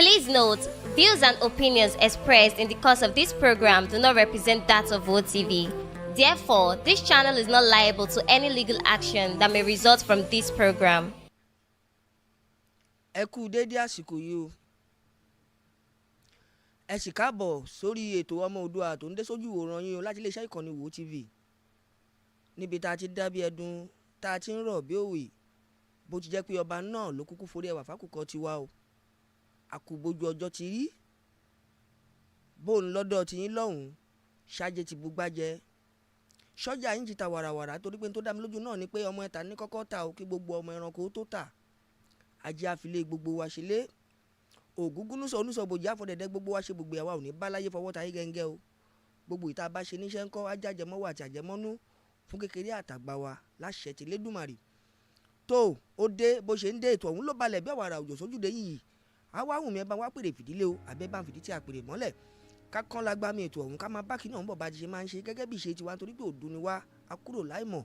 Please note, views and opinions expressed in the course of this program do not represent that of OTV. Therefore, this channel is not liable to any legal action that may result from this program. Ẹ kú dédé àsìkò yìí o. Ẹ sì káàbọ̀ sórí ètò ọmọ Oòduà tó ń dé sójú ìwòran yín o láti iléeṣẹ́ ìkànnì Wo TV. Níbi tá a ti dábí ẹdun, tá a ti ń rọ̀ bí òwe, bó ti jẹ́ pé ọba náà ló kúkú forí ẹwà fákùkọ tiwa o. Àkùbójú ọjọ́ ti rí. Bóun lọ́dọ̀ ti yín lọ́hùn-ún, ṣáájé ti bugbájẹ. Sọ́jà yín ti ta wàràwàrà torí pé tó dá mi lójú náà ni pé ọmọ ẹ̀ta ní kọ́kọ́ ta o kí gbogbo ọmọ ẹranko tó tà. Ajé àfilé gbogbo wa ṣe lé. Ògúngún núsọ bòjì àfọ̀dẹ̀dẹ̀ gbogbo wa ṣe gbogbo àwa ò ní báláyé fọwọ́ ta yí gẹ́ngẹ́ o. Gbogbo ìta bá ṣe níṣẹ́ ńkọ́ ajájẹmọ́wọ́ àti àjẹmọ́nú fún kékeré àtàgbà wa láṣẹ ti Lédùmarè. Tó o dé bó ṣe ń dé ètò ọ̀hún ló balẹ̀ bí àwàrà òjò sójúde yìí. Àwa wùn mí ẹ bá wá pèrè fìdílé o àbẹ́ bá ń fìdí tí a pèrè mọ́lẹ̀. Ká kán lágbá mi ètò ọ̀hún ká máa bá kí náà ń bọ̀ bá ti ṣe máa ń ṣe gẹ́gẹ́ bí ìṣe tiwa nítorí pé òdu ni wá a kúrò láìmọ̀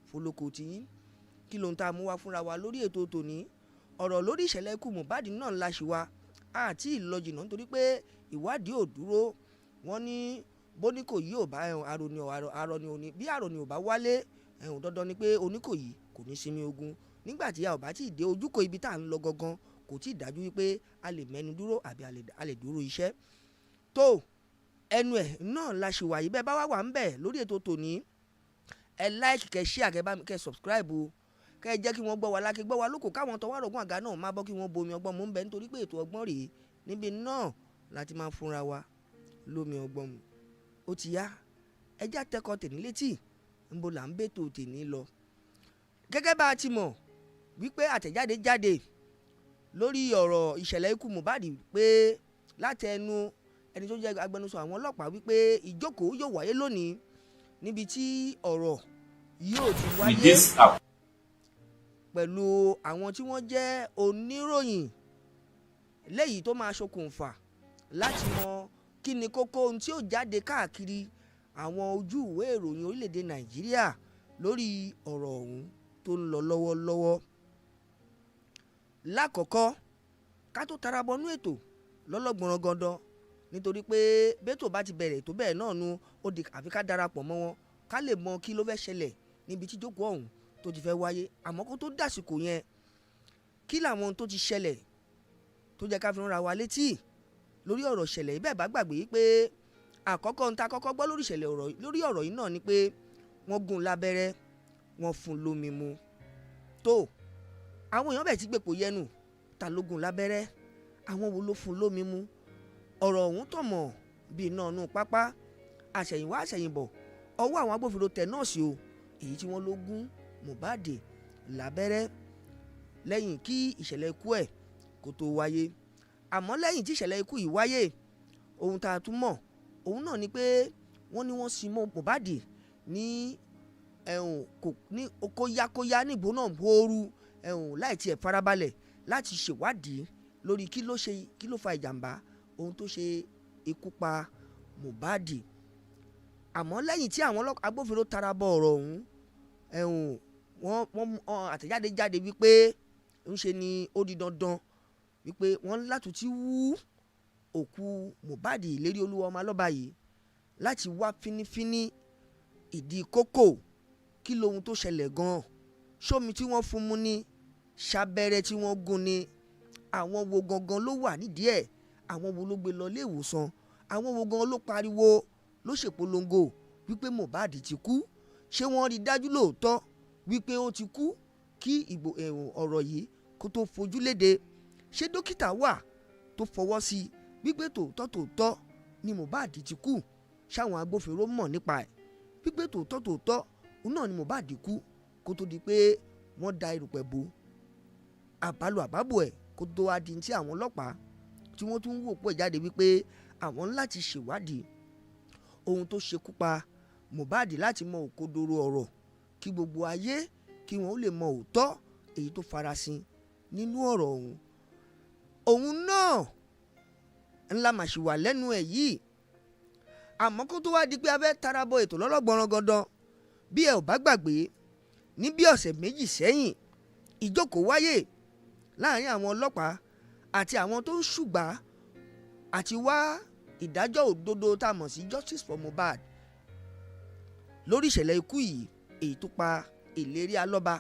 fọlọ́kọ̀ tiyín. Kí ló ń ta mú wá fúnra wa lórí ètò tòní? Ọ̀rọ̀ lórí ìṣẹ̀lẹ̀ ikú Mohbad náà ńlá ṣì wá àti ìlọjìnà nítorí pé ìwádìí ò dúró. Wọ́n ní bóníkòyí ò bá arọ̀ni òní bí àrọ̀ni ò bá wálé dandan ni pé Oníkòyí kò ní sinmi ogun. Nígbà tí a ò bá tí ì dé ojúkò ibi tá à ń lọ gangan kò tí ì dájú wípé a lè mẹ́nu dúró àbí a lè dúró iṣẹ́. Tó ẹnu ẹ̀ náà la ṣì wà yìí bẹ́ẹ̀ bá wà ń bẹ̀ lórí ètò tòní. Ẹ like kẹ́ share kẹ́ bá mi kẹ́ subscribe o. Kẹ́ jẹ́ kí wọ́n gbọ́ wa lákè gbọ́ wa lóko káwọn tọwọ́ àrògùn àga náà má bọ́ kí wọ́n bomi ọgbọ́n mú ń bẹ nítorí pé ètò ọgbọ́n rèé níbi náà láti máa fúnra wa lómi ọgbọ́n mu. Ó ti yá ẹjẹ́ àtẹ́kọ̀ tèmi létí ńbo là ń bètò tèmi lọ. Gẹ́gẹ́ bá a ti mọ̀ wípé àtẹ̀jáde jáde lórí ọ̀rọ̀ ìṣẹ̀lẹ̀ ikú Mohbad pé láti ẹnu ẹni tó jẹ́ agbẹnusọ àwọn ọlọ́pàá wípé ìjókòó yóò wáyé lónìí níbi tí ọ̀rọ̀ yóò ti wáyé pẹ̀lú àwọn tí wọ́n jẹ́ oníròyìn léyìí tó máa ṣokùnfà láti mọ kí ni kókó ohun tí ó jáde káàkiri àwọn ojú ìwé ìròyìn orílẹ̀-èdè Nàìjíríà lórí ọ̀rọ̀ ọ̀hún tó ń lọ lọ́wọ́lọ́wọ́. Lákọ̀ọ́kọ́ ká tó tara bọnú ètò lọ́lọ́gbọ̀nrán gandan nítorí pé bẹ́tò bá ti bẹ̀rẹ̀ tó bẹ́ẹ̀ náà nu ó di àfi ká darapọ̀ mọ́ wọn ká lè mọ kí ló fẹ́ ṣẹlẹ̀ níbi tí jókòó ọ̀hún tó ti fẹ́ wáyé. Àmọ́ kó tó dàsìkò yẹn kí làwọn tó ti ṣẹlẹ̀ tó jẹ́ ká fi ránra wa létí lórí ọ̀rọ̀ ṣẹlẹ̀ ibẹ̀ bá gbàgbé pé àkọ́kọ́ ń ta kọ́kọ́ gbọ́ lórí ọ̀rọ̀ yìí náà ni pé wọ́n gún lábẹ́rẹ́ wọ́n fún lómi mu. Tó àwọn èèyàn bẹ̀ ti gbèpò yẹnu ta ló gún lábẹ́rẹ́ àwọn wo ló fún lómi mu. Ọ̀rọ̀ ọ̀hún tọ̀ mọ̀ bíi náà nù pápá àṣẹ̀yìnwá àṣẹ̀yìnbọ̀ ọwọ́ àwọn agbófinró tẹ̀ nọ́ọ̀sì o èyí tí wọ́n ló gún Mohbad lábẹ́rẹ́ lẹ́yìn kí ìṣẹ̀lẹ̀ ikú ẹ̀ kó tó wáyé. Àmọ́ lẹ́yìn tí ìṣẹ̀lẹ̀ ikú yìí wáyé ohun tá a tún mọ̀ òun náà ni pé wọ́n ní wọ́n sin Mohbad ní kóyákóyá níbo náà bóoru láì tiẹ̀ farabalẹ̀ láti ṣèwádìí lórí kí ló fa ìjàmbá ohun tó ṣe ikú pa Mohbad. Àmọ́ lẹ́yìn tí àwọn agbófinró tara bọ ọ̀rọ̀ ọ̀hún wọ́n àtẹ̀jáde jáde wípé ńṣe ni ó di dandan wípé wọ́n látúntí wú òkú Mohbad ìlérí olúwa ọmọ alọ́ba yìí láti wá fínífíní ìdí kókó kí lohun tó ṣẹlẹ̀ gan-an. Ṣómi tí wọ́n fún mu ní ṣabẹ́rẹ́ tí wọ́n gún ni àwọn wo gangan ló wà nídìí ẹ̀ àwọn wo ló gbé lọ ilé ìwòsàn àwọn wo gangan ló pariwo ló ṣèpolongo wípé Mohbad ti kú. Ṣé wọ́n rí dájú lóòótọ́ wípé ó ti kú kí ọ̀rọ̀ yìí kó tó fojú léde? Ṣé dókítà wà tó fọwọ́ sí wípé tòótọ́ ni Mohbad ti kú? Ṣáwọn agbófinró mọ̀ nípa ẹ̀ wípé tòótọ́ òun náà ni Mohbad kú kó tó di pé wọ́n da erùpẹ̀ bò àbálò àbábò ẹ̀ kó tó wá di tí àwọn ọlọ́pàá tí wọ́n tún wò pọ̀ jáde wípé àwọn láti ṣèwádìí ohun tó ṣekú pa Mohbad láti mọ òkodoro ọ̀rọ̀ kí gbogbo ayé kí wọ́n lè mọ òótọ́ èyí tó farasin nínú ọ̀rọ̀ ọ̀hún. Òun náà ńlá màṣí wà lẹ́nu ẹ̀ yìí. Àmọ́ kó tó wá di pé a fẹ́ tara bọ ètò lọ́lọ́gbọ̀nrán gandan bí ẹ ò bá gbàgbé ní bí ọ̀sẹ̀ méjì sẹ́yìn ìjókòó wáyé láàrin àwọn ọlọ́pàá àti àwọn tó ń ṣùgbà àti wá ìdájọ́ òdodo tá a mọ̀ sí justice for Mohbad lórí ìṣẹ̀lẹ̀ ikú yìí, èyí tó pa ìlérí alọ́ba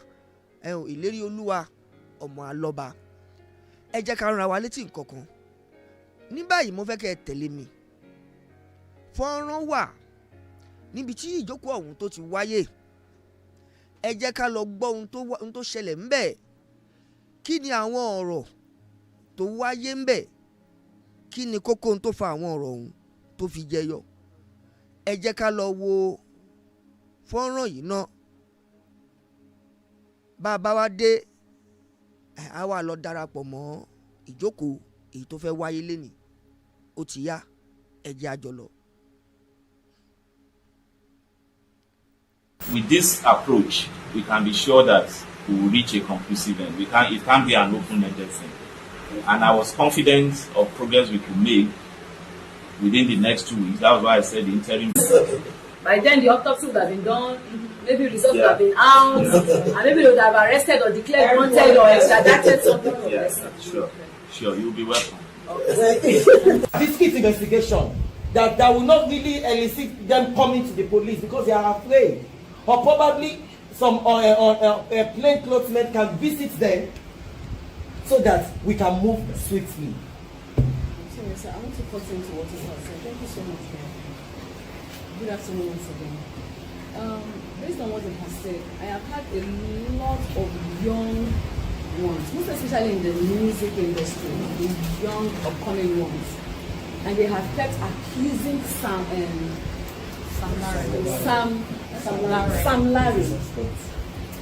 ìlérí olúwa ọmọ alọ́ba. Ẹ jẹ́ ká rán wa létí nǹkan kan. Ní báyìí mo fẹ́ kẹ́ ẹ tẹ̀lé mi. Fọ́nrán wà níbi tí ìjókòó ọ̀hún tó ti wáyé. Ẹ jẹ́ ká lọ gbọ́ ohun tó ṣẹlẹ̀ ńbẹ̀. Kí ni àwọn ọ̀rọ̀ tó wáyé ńbẹ̀? Kí ni kókó ohun tó fa àwọn ọ̀rọ̀ ọ̀hún tó fi jẹyọ? Ẹ jẹ́ ká lọ wo fọ́nrán yìí náà. Bá a bá wá dé, a wá lọ darapọ̀ mọ́ ìjókòó èyí tó fẹ́ wáyé lénìí. Ó ti yá, ẹ jẹ́ a jọ lọ. With this approach, we can be sure that we will reach a conclusive end. It can't be an open-ended thing. And I was confident of progress we could make within the next 2 weeks. That was why I said the interim. By then, the autopsy would have been done, maybe results would have been out, and maybe they would have arrested or declared wanted or extradited something. Yes, sure, you'll be welcome. This kit investigation that will not really elicit them coming to the police because they are afraid, or probably some plainclothes men can visit them so that we can move swiftly. Sorry, sir, I want to cut into what you have said. Thank you so much, ma'am. Good afternoon once again. Based on what you have said, I have had a lot of young ones, most especially in the music industry, the young upcoming ones, and they have kept accusing Sam Larry.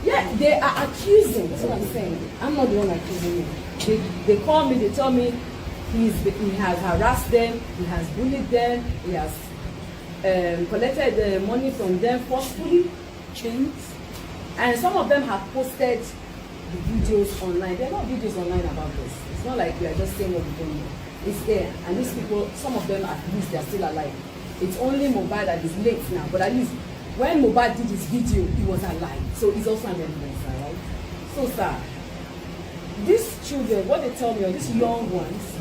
Yeah, they are accusing. That's what I'm saying. I'm not the one accusing you. They call me. They tell me he has harassed them. He has bullied them. He has collected money from them forcefully, and some of them have posted the videos online. There are not videos online about this. It's not like we are just saying what we don't know. It's there, and these people, some of them at least they are still alive. It's only Mohbad that is late now, but at least when Mohbad did his video, he was alive, so it's also an evidence, right? So, sir, these children, what they tell me, or these young ones,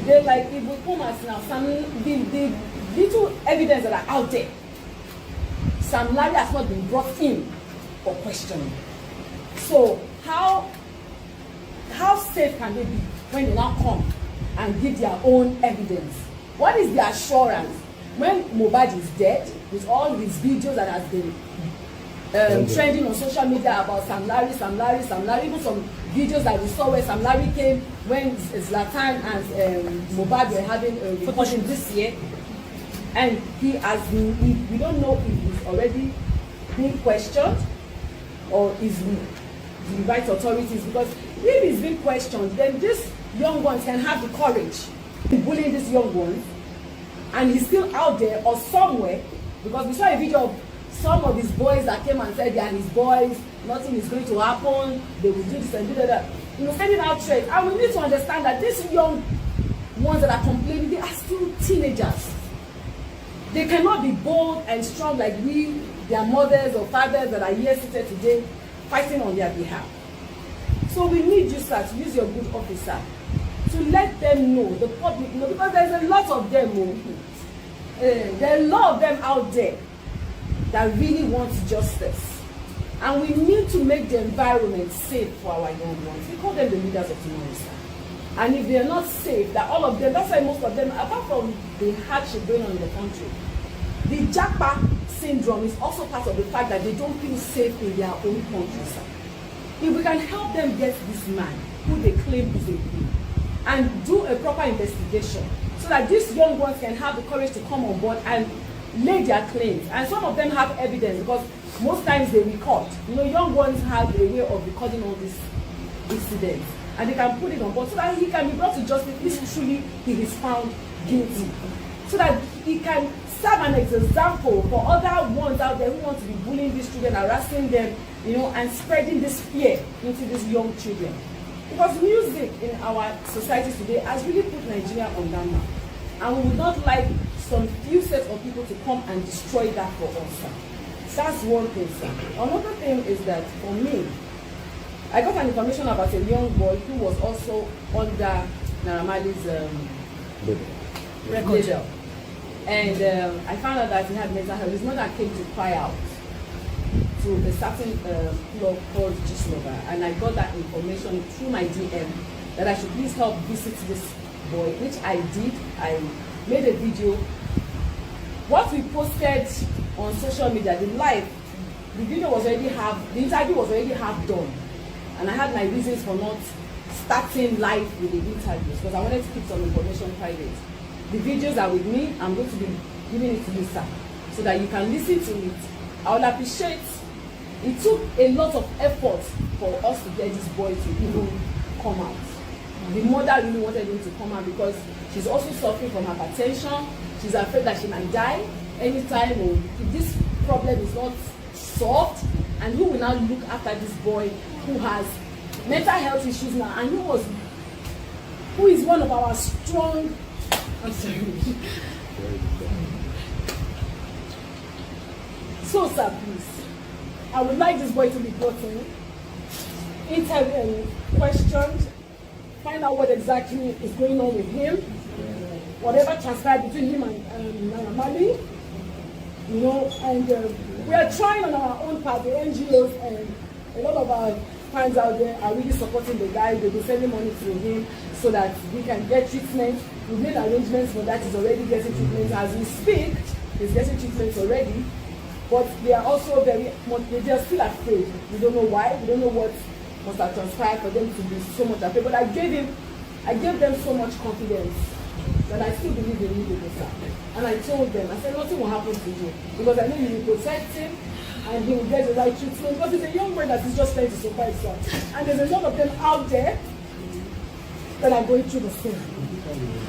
they're like, it will come as now, the little evidence that are out there, Sam Larry has not been brought in for questioning. So how safe can they be when they now come and give their own evidence? What is the assurance when Mohbad is dead, with all these videos that has been trending on social media about Sam Larry, even some videos that we saw where Sam Larry came when Zlatan and Mohbad were having a recording this year, and he has been, we don't know if he's already being questioned or is the right authorities, because if he's being questioned, then these young ones can have the courage to bully these young ones, and he's still out there or somewhere, because we saw a video of some of his boys that came and said they are his boys, nothing is going to happen, they will do this and do that. You know, sending out threats. And we need to understand that these young ones that are complaining, they are still teenagers. They cannot be bold and strong like we, their mothers or fathers that are here seated today, fighting on their behalf. So we need you, sir, to use your good officer to let them know, the public know, because there's a lot of them, there are a lot of them out there that really want justice. And we need to make the environment safe for our young ones. We call them the leaders of tomorrow, sir. And if they are not safe, that all of them, that's why most of them, apart from the hardship going on in the country, the Japa syndrome is also part of the fact that they don't feel safe in their own country, sir. If we can help them get this man, who they claim is a thief, and do a proper investigation, so that these young ones can have the courage to come on board and lay their claims. And some of them have evidence, because most times they record. You know, young ones have a way of recording all these incidents, and they can put it on board so that he can be brought to justice if truly he is found guilty, so that he can serve an example for other ones out there who want to be bullying these children, harassing them, you know, and spreading this fear into these young children. Because music in our society today has really put Nigeria on down now, and we would not like some few sets of people to come and destroy that for us, sir. That's one thing, sir. Another thing is that for me, I got an information about a young boy who was also under Naramali's label. And I found out that he had mental health. His mother came to cry out to a certain blog called Gislova, and I got that information through my DM that I should please help visit this boy, which I did. I made a video. What we posted on social media, the video was already the interview was already half done, and I had my reasons for not starting live with the interviews because I wanted to keep some information private. The videos are with me. I'm going to be giving it to you, sir, so that you can listen to it. I will appreciate. It took a lot of effort for us to get this boy to even come out. The mother really wanted him to come out because she's also suffering from hypertension. She's afraid that she might die anytime if this problem is not solved. And who will now look after this boy who has mental health issues now and who is one of our strong, I'm sorry. So, sir, please, I would like this boy to be brought in, interviewed and questioned, find out what exactly is going on with him, whatever transpired between him and Mali, you know, and we are trying on our own part, the NGOs and a lot of our fans out there are really supporting the guy. They'll be sending money to him so that he can get treatment. We've made arrangements for that. He's already getting treatment as we speak. He's getting treatment already. But they are also they are still afraid. We don't know why. We don't know what must have transpired for them to be so much afraid. But I gave them so much confidence that I still believe in you, sir. And I told them, I said, nothing will happen to you because I know you will protect him and he will get the right treatment because he's a young boy that is just trying to survive, sir. And there's a lot of them out there that are going through the same.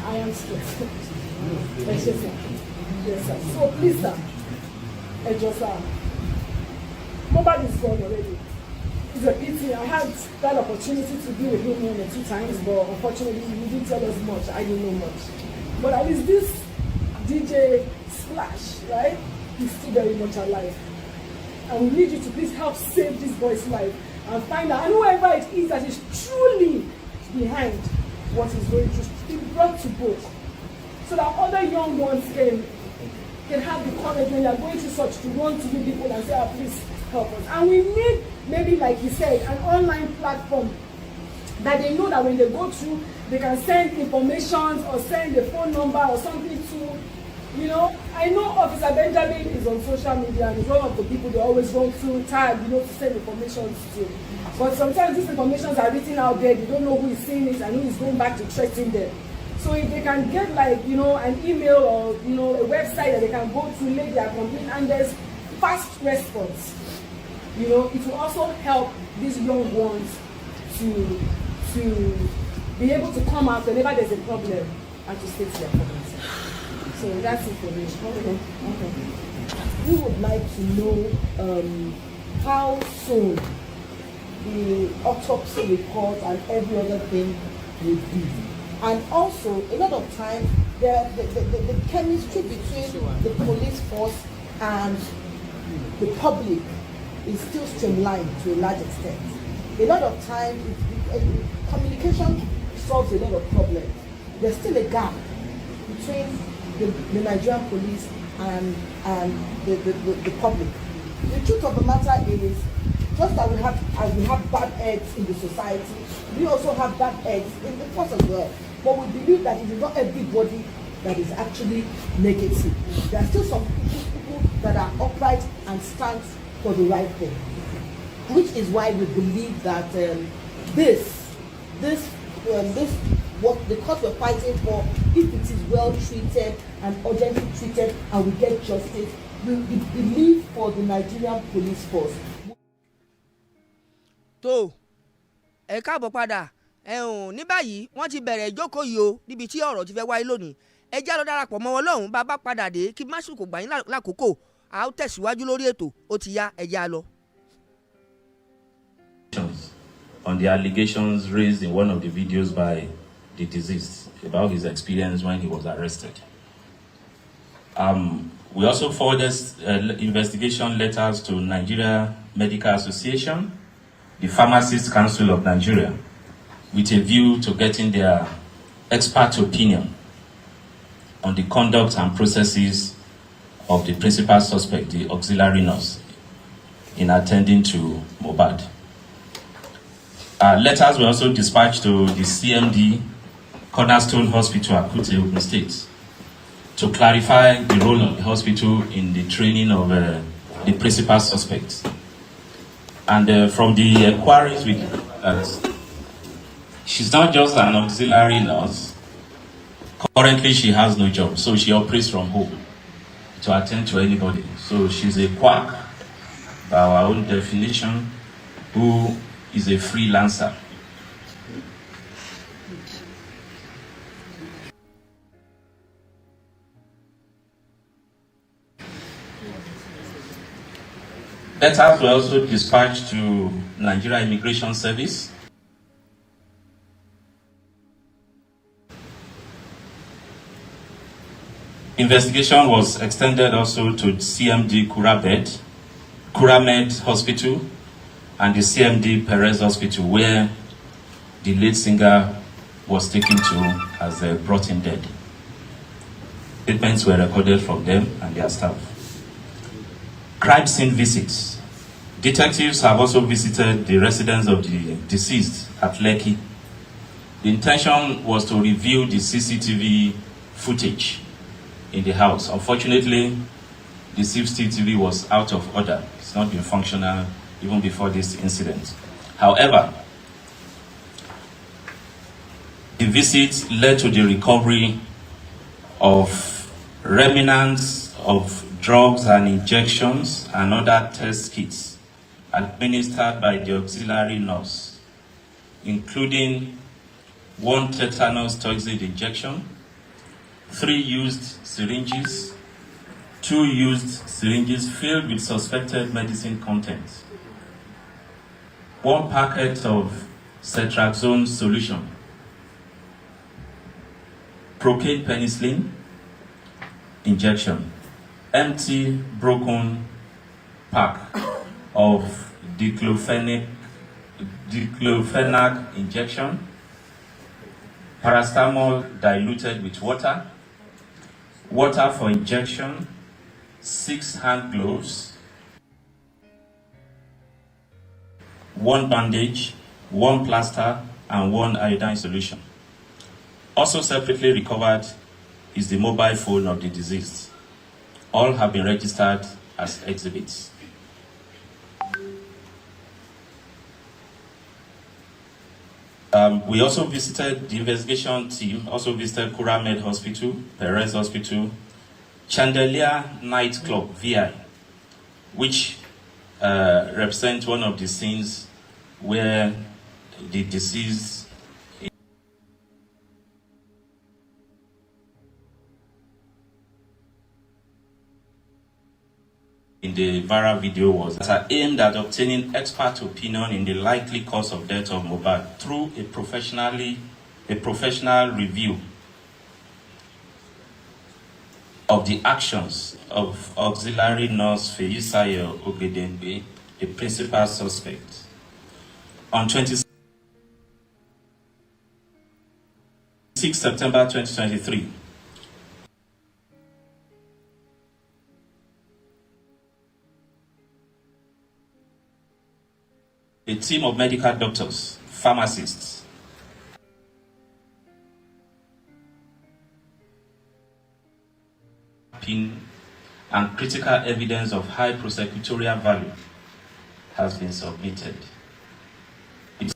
I am stressed. Yes, sir. Yes, sir. So please, sir. Mohbad is gone already. It's a pity. I had that opportunity to be with him 1 or 2 times, but unfortunately he didn't tell us much. I didn't know much. But at least this DJ Splash, right? He's still very much alive. And we need you to please help save this boy's life and find out, and whoever it is that is truly behind what he's going through, be brought to book so that other young ones can have the courage when they are going through such to run to you people and say, oh, please help us. And we need, maybe like you said, an online platform that they know that when they go through, they can send information or send a phone number or something to, you know. I know Officer Benjamin is on social media and is one of the people they always go through tag, you know, to send information to. But sometimes these informations are written out there, you don't know who is seeing it and who is going back to threaten them. So if they can get like, you know, an email or, you know, a website that they can go to, lay their complaint, and there's fast response, you know, it will also help these young ones to be able to come out whenever there's a problem and to state their problems. So that's it for me. Okay. We would like to know how soon the autopsy report and every other thing will be. And also, a lot of times, the chemistry between the police force and the public is still streamlined to a large extent. A lot of times, communication solves a lot of problems. There's still a gap between the Nigerian police and the public. The truth of the matter is, just that we have bad eggs in the society, we also have bad eggs in the force as well. But we believe that it is not everybody that is actually negative. There are still some people that are upright and stand for the right thing, which is why we believe that what the cause we're fighting for, if it is well treated and urgently treated and we get justice, we believe for the Nigerian police force. tó ẹ káàbọ̀ padà ní báyìí wọ́n ti bẹ̀rẹ̀ ìjókòó yìí o níbi tí ọ̀rọ̀ ti fẹ́ wáyé lónìí ẹ já lọ darapọ̀ mọ́ wọn lọ́hùn bá bá padà dé kí máṣù kò gbà yín lákòókò a ó tẹ̀síwájú lórí ètò ó ti yá ẹ já lọ. On the allegations raised in one of the videos by the deceased about his experience when he was arrested. We also forwarded investigation letters to Nigeria Medical Association, the Pharmacists Council of Nigeria, with a view to getting their expert opinion on the conduct and processes of the principal suspect, the auxiliary nurse, in attending to Mohbad. Letters were also dispatched to the CMD, Cornerstone Hospital, Akute, Ogun State, to clarify the role of the hospital in the training of the principal suspects. And from the inquiries, she's not just an auxiliary nurse. Currently, she has no job, so she operates from home to attend to anybody. So she's a quack, by our own definition, who is a freelancer. Letters were also dispatched to Nigeria Immigration Service. Investigation was extended also to CMD Kuramed Hospital and the CMD Perez Hospital, where the lead singer was taken to as brought in dead. Statements were recorded from them and their staff. Crime scene visits. Detectives have also visited the residence of the deceased at Lekki. The intention was to review the CCTV footage in the house. Unfortunately, the CCTV was out of order. It's not been functional even before this incident. However, the visit led to the recovery of remnants of drugs and injections and other test kits administered by the auxiliary nurse, including 1 tetanus toxoid injection, 3 used syringes, 2 used syringes filled with suspected medicine contents, 1 packet of ceftriaxone solution, procaine penicillin injection, empty broken pack of diclofenac injection, paracetamol diluted with water, water for injection, 6 hand gloves, 1 bandage, 1 plaster, and 1 iodine solution. Also separately recovered is the mobile phone of the deceased. All have been registered as exhibits. We also visited, the investigation team also visited Kuramed Hospital, Perez Hospital, Chandelier Nightclub, VI, which represents one of the scenes where the deceased in the viral video was aimed at obtaining expert opinion in the likely cause of death of Mohbad through a professional review of the actions of auxiliary nurse Feyisayo Ogedengbe, the principal suspect. On 26 September 2023, a team of medical doctors, pharmacists, and critical evidence of high prosecutorial value has been submitted. It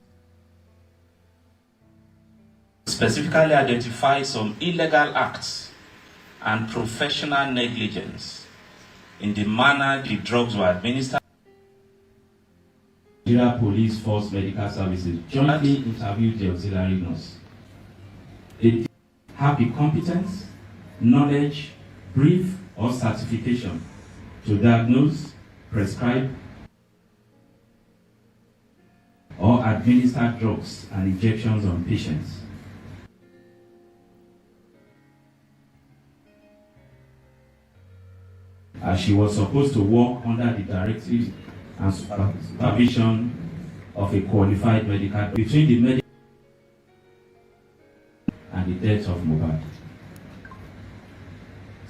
specifically identifies some illegal acts and professional negligence in the manner the drugs were administered. Nigeria Police Force Medical Services jointly interviewed the auxiliary nurse. They have the competence, knowledge, brief, or certification to diagnose, prescribe, or administer drugs and injections on patients. As she was supposed to work under the directive and supervision of a qualified medical between the medical and the death of Mohbad.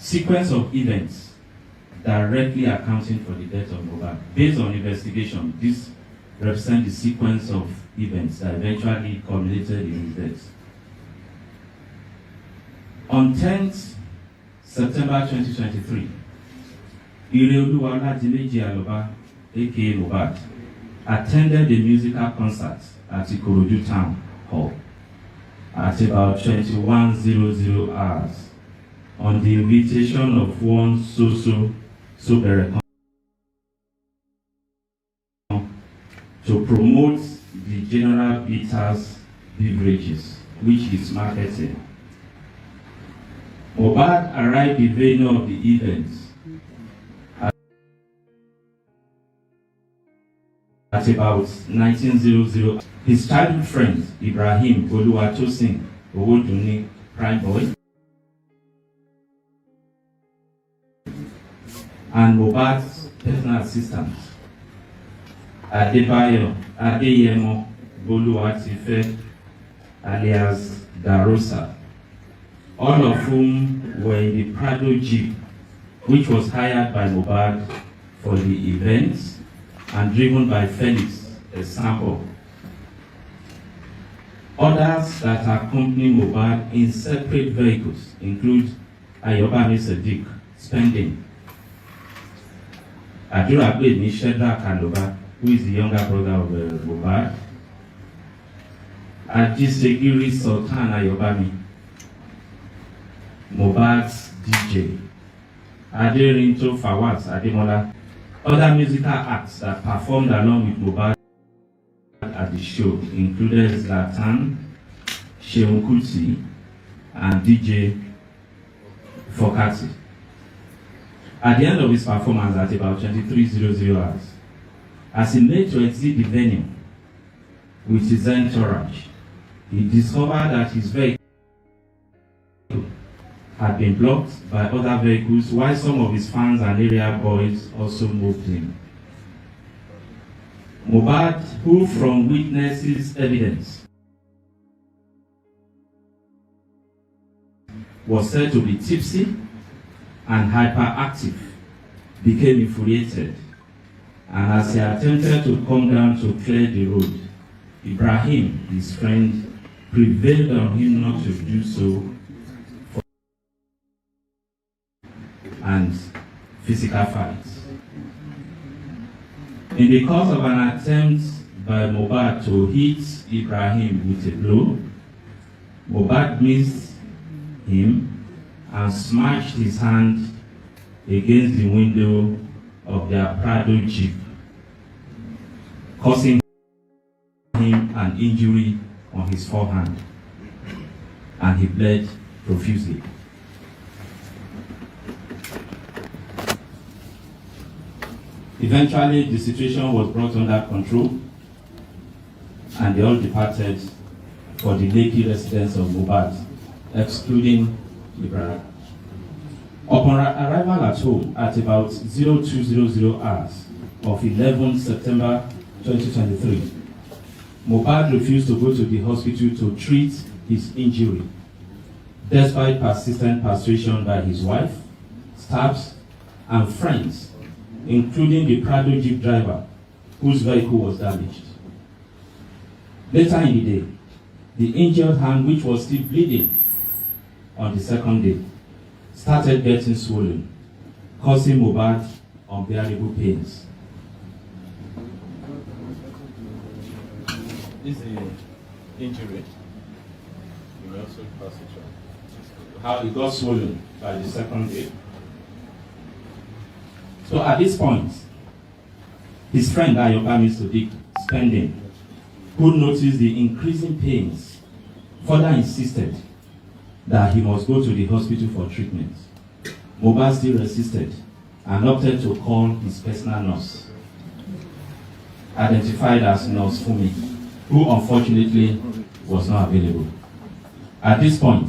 sequence of events directly accounting for the death of Mohbad. Based on investigation, this represents the sequence of events that eventually culminated in his death. On 10th September 2023, Ireoluwa Oladimeji Aloba, aka Mohbad, attended a musical concert at Ikorodu Town Hall at about 21:00 hours on the invitation of one Sobere to promote the General Bitters beverages, which is marketing. Mohbad arrived the venue of the event at about 19:00. His childhood friend, Ibrahim Oluwatosin Owodunni, Prime Boy, and Mohbad's personal assistant, Adeyemo Boluwatife, alias Darosa, all of whom were in the Prado Jeep, which was hired by Mohbad for the events and driven by Felix Esambo. Others that accompany Mohbad in separate vehicles include Ayobami Sadiq, Spending, Adurabedni Shedrack Aloba, who is the younger brother of Mohbad, Ajisegiri Sultan Ayobami, Mohbad's DJ, Aderinto Fawaz Ademola. Other musical acts that performed along with Mohbad at the show included Zlatan, Seun Kuti, and DJ Fokati. At the end of his performance at about 23:00 hours, as he made to exit the venue with his entourage, he discovered that his vehicle had been blocked by other vehicles, while some of his fans and area boys also moved him. Mohbad, who from witnesses' evidence was said to be tipsy and hyperactive, became infuriated, and as he attempted to come down to clear the road, Ibrahim, his friend, prevailed on him not to do so, and physical fights. In the course of an attempt by Mohbad to hit Ibrahim with a blow, Mohbad missed him and smashed his hand against the window of their Prado Jeep, causing him an injury on his forehand, and he bled profusely. Eventually, the situation was brought under control, and they all departed for the Lekki residence of Mohbad, excluding Ibrahim. Upon arrival at home at about 02:00 hours of 11 September 2023, Mohbad refused to go to the hospital to treat his injury, despite persistent persuasion by his wife, staffs, and friends, including the Prado Jeep driver, whose vehicle was damaged. Later in the day, the injured hand, which was still bleeding on the second day, started getting swollen, causing Mohbad unbearable pains. This is the injury. You may also pass it on. How it got swollen by the second day. So at this point, his friend Ayobami Sadiq, Spending, who noticed the increasing pains, further insisted that he must go to the hospital for treatment. Mohbad still resisted and opted to call his personal nurse, identified as Nurse Fumi, who unfortunately was not available. At this point,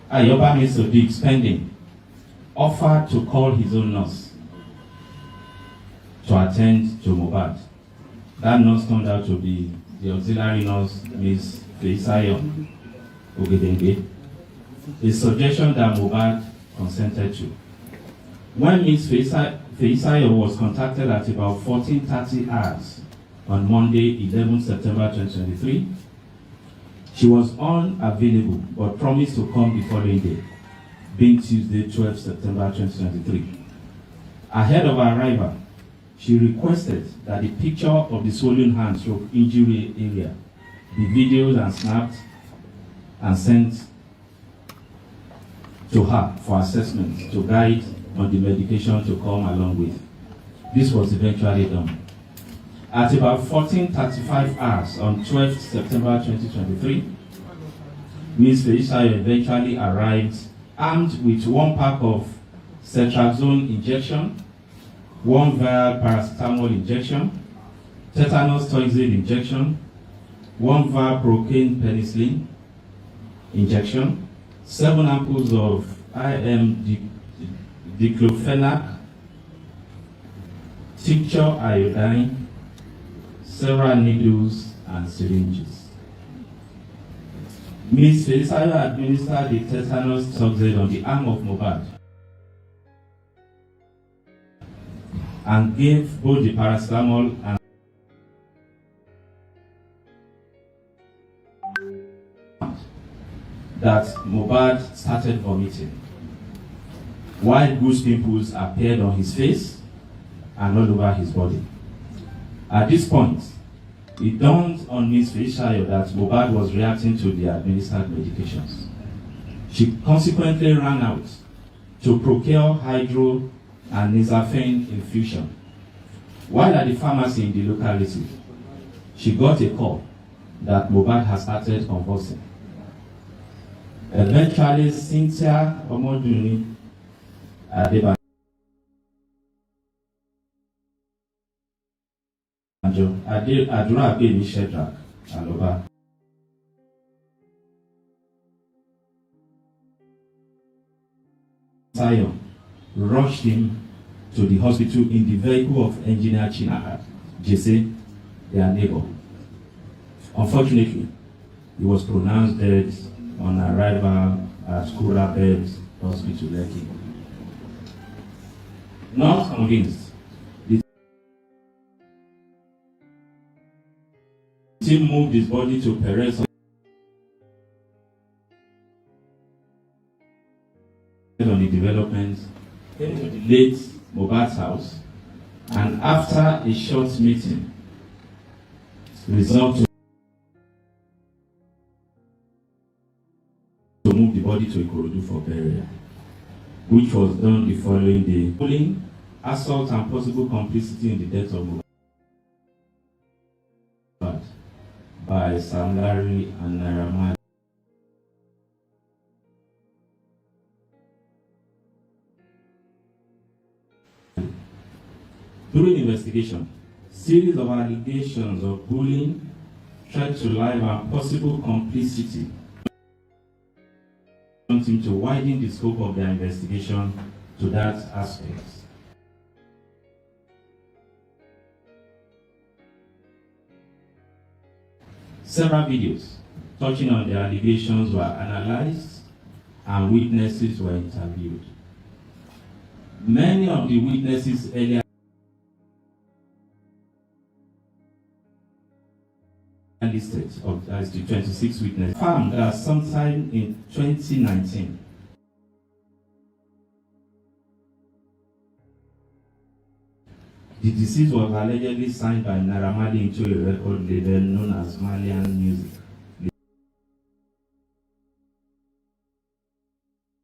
Ayobami Sadiq, Spending, offered to call his own nurse to attend to Mohbad. That nurse turned out to be the auxiliary nurse, Ms. Feisayo Ogedengbe. A suggestion that Mohbad consented to. When Ms. Feisayo was contacted at about 14:30 hours on Monday, 11 September 2023, she was unavailable but promised to come the following day, being Tuesday, 12 September 2023. Ahead of her arrival, she requested that the picture of the swollen hand stroke injury area be videoed and snapped and sent to her for assessment to guide on the medication to come along with. This was eventually done. At about 14:35 hours on 12 September 2023, Ms. Feisayo eventually arrived armed with one pack of ceftriaxone injection, one vial paracetamol injection, tetanus toxoid injection, one vial procaine penicillin injection, 7 ampoules of diclofenac, tincture iodine, several needles and syringes. Ms. Feisayo administered the tetanus toxoid on the arm of Mohbad and gave both the paracetamol and that Mohbad started vomiting, while goose pimples appeared on his face and all over his body. At this point, it dawned on Ms. Feisayo that Mohbad was reacting to the administered medications. She consequently ran out to procure hydro and Nizafene infusion. While at the pharmacy in the locality, she got a call that Mohbad has started convulsing. Eventually, Cynthia Omoduni Adebanjo Adura Abeni Shedrack Aloba Zion rushed him to the hospital in the vehicle of engineer Chinaha Jesse, their neighbor. Unfortunately, he was pronounced dead on arrival at Kura Bed Hospital, Lekki. Not convinced, the team moved his body to Perez on the development, came to the late Mohbad's house, and after a short meeting, resolved to move the body to Ikorodu for burial, which was done the following day. Bullying, assault, and possible complicity in the death of Mohbad by Sam Larry and Naira Marley. During investigation, series of allegations of bullying, threat to life, and possible complicity him to widen the scope of their investigation to that aspect. Several videos touching on the allegations were analyzed and witnesses were interviewed. Many of the witnesses earlier listed as the 26 witnesses found that sometime in 2019 the deceased was allegedly signed by Naira Marley into a record label known as Malian Music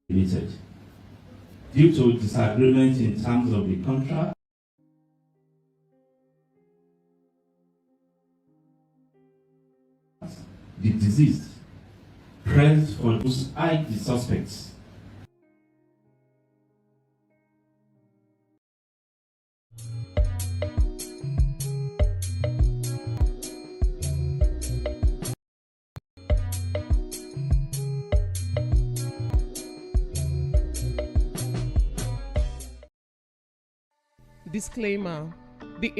Limited. Due to disagreement in terms of the contract, the deceased pressed for those eyed the suspects Disclaimer: the